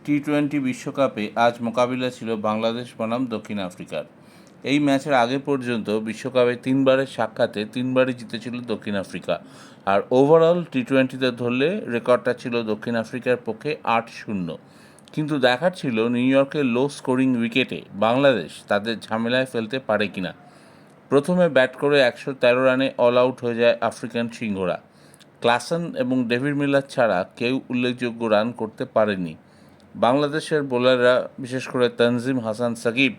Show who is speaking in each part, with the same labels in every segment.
Speaker 1: টি-20 বিশ্বকাপে আজ মোকাবিলা ছিল বাংলাদেশ বনাম দক্ষিণ আফ্রিকার। এই ম্যাচের আগে পর্যন্ত বিশ্বকাপে তিনবারের সাক্ষাতে তিনবারই জিতেছিল দক্ষিণ আফ্রিকা, আর ওভারঅল টি-20তে ধরলে রেকর্ডটা ছিল দক্ষিণ আফ্রিকার পক্ষে 8-0। কিন্তু দেখার ছিল নিউ ইয়র্কের লো স্কোরিং উইকেটে বাংলাদেশ তাদের ঝামেলায় ফেলতে পারে কিনা। প্রথমে ব্যাট করে 113 রানে অল আউট হয়ে যায় আফ্রিকান সিংহরা। ক্লাসন এবং ডেভিড মিলার ছাড়া কেউ উল্লেখযোগ্য রান করতে পারেনি। বাংলাদেশের বোলাররা, বিশেষ করে তানজিম হাসান সাকিব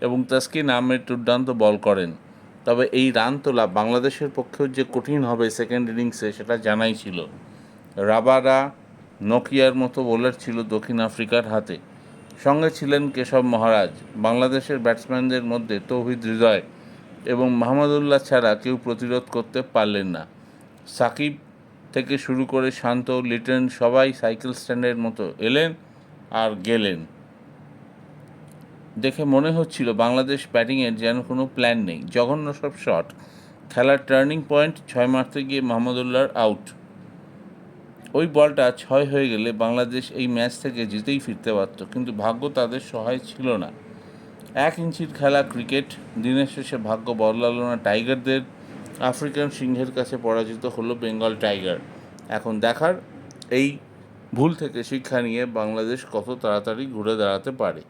Speaker 1: এবং তাসকিন আহমেদ দুর্দান্ত বল করেন। তবে এই রান তোলা বাংলাদেশের পক্ষেও যে কঠিন হবে সেকেন্ড ইনিংসে সেটা জানাই ছিল। রাবাডা, নোকিয়ার মতো বোলার ছিল দক্ষিণ আফ্রিকার হাতে। সঙ্গে ছিলেন কেশব মহারাজ। বাংলাদেশের ব্যাটসম্যানদের মধ্যে তৌহিদ হৃদয় এবং মাহমুদুল্লাহ ছাড়া কেউ প্রতিরোধ করতে পারলেন না। সাকিব থেকে শুরু করে শান্ত, লিটন সবাই সাইকেল স্ট্যান্ডের মতো এলেন আর গেলেন। দেখে মনে হচ্ছিল বাংলাদেশ ব্যাটিংয়ের যেন কোনো প্ল্যান নেই। জঘন্য সব শট। খেলার টার্নিং পয়েন্ট, 6 মারতে গিয়ে মাহমুদুল্লাহর আউট। ওই বলটা 6 হয়ে গেলে বাংলাদেশ এই ম্যাচ থেকে জিতেই ফিরতে পারত, কিন্তু ভাগ্য তাদের সহায় ছিল না। 1 ইঞ্চির খেলা ক্রিকেট। দিনের শেষে ভাগ্য বদলালো না টাইগারদের। আফ্রিকান সিংহের কাছে পরাজিত হলো বেঙ্গল টাইগার। এখন দেখার এই ভুল থেকে শিক্ষা নিয়ে বাংলাদেশ কত তাড়াতাড়ি ঘুরে দাঁড়াতে পারে।